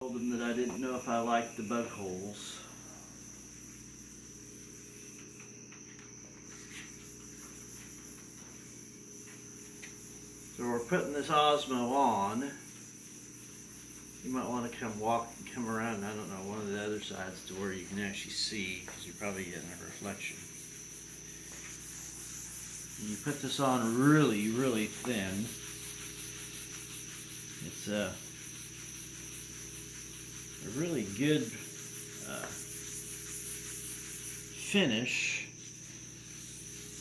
Told them that I didn't know if I liked the bug holes. So we're putting this Osmo on. You might want to come around, I don't know, one of the other sides to where you can actually see, because you're probably getting a reflection. And you put this on really, really thin. It's a really good finish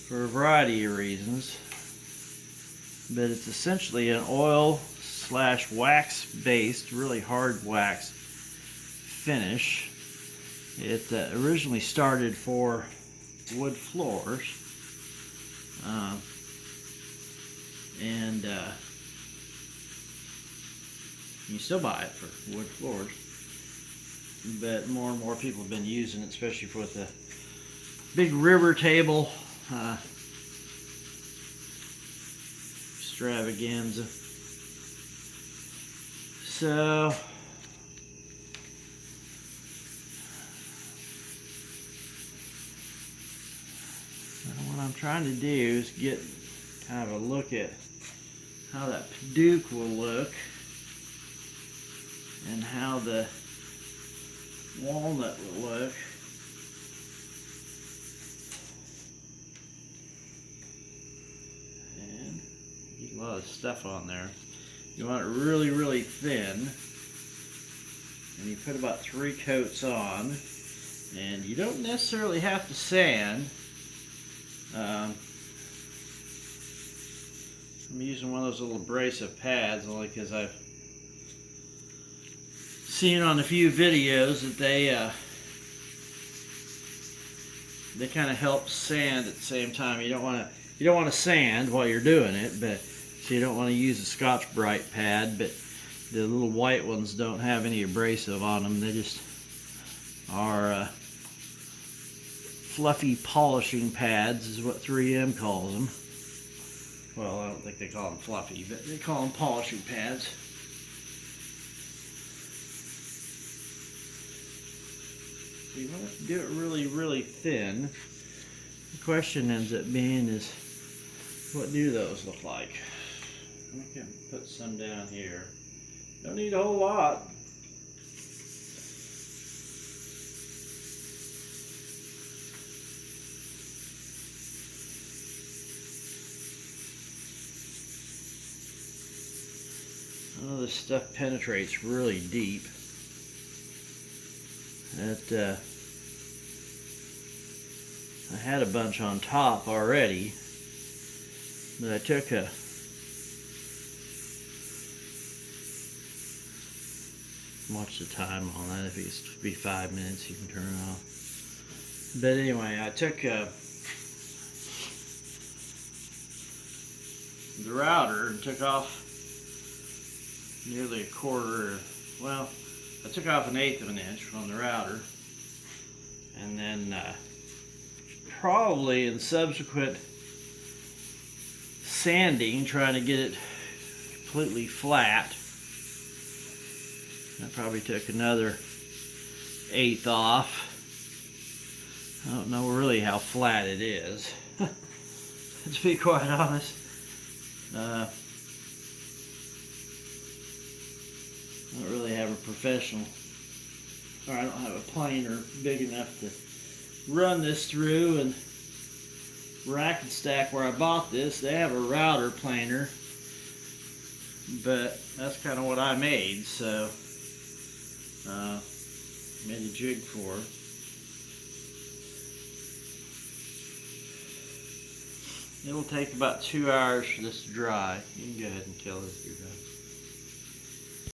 for a variety of reasons, but it's essentially an oil / wax based, really hard wax finish. It originally started for wood floors, and you still buy it for wood floors, but more and more people have been using it, especially for the big river table extravaganza. So what I'm trying to do is get kind of a look at how that Duke will look and how the walnut will look. And you get a lot of stuff on there. You want it really, really thin, and you put about 3 coats on, and you don't necessarily have to sand. I'm using one of those little abrasive pads only because I've seen on a few videos that they kind of help sand at the same time. You don't want to sand while you're doing it, but so you don't want to use a Scotch-Brite pad, but the little white ones don't have any abrasive on them. They just are fluffy polishing pads is what 3M calls them. Well, I don't think they call them fluffy, but they call them polishing pads. So you want to do it really, really thin. The question ends up being is, what do those look like? I'm going to put some down here. Don't need a whole lot. Oh, this stuff penetrates really deep. I had a bunch on top already, but I took a watch the time on that. If it's to be 5 minutes, you can turn it off. But anyway, I took the router and took off nearly a quarter. Well, I took off 1/8 of an inch from the router, and then probably in subsequent sanding, trying to get it completely flat, I probably took another 1/8 off. I don't know really how flat it is, to be quite honest. I don't really have a professional, or I don't have a planer big enough to run this through. And Rack and Stack, where I bought this, they have a router planer, but that's kind of what I made, so made a jig for it. It'll take about 2 hours for this to dry. You can go ahead and kill this if you're done.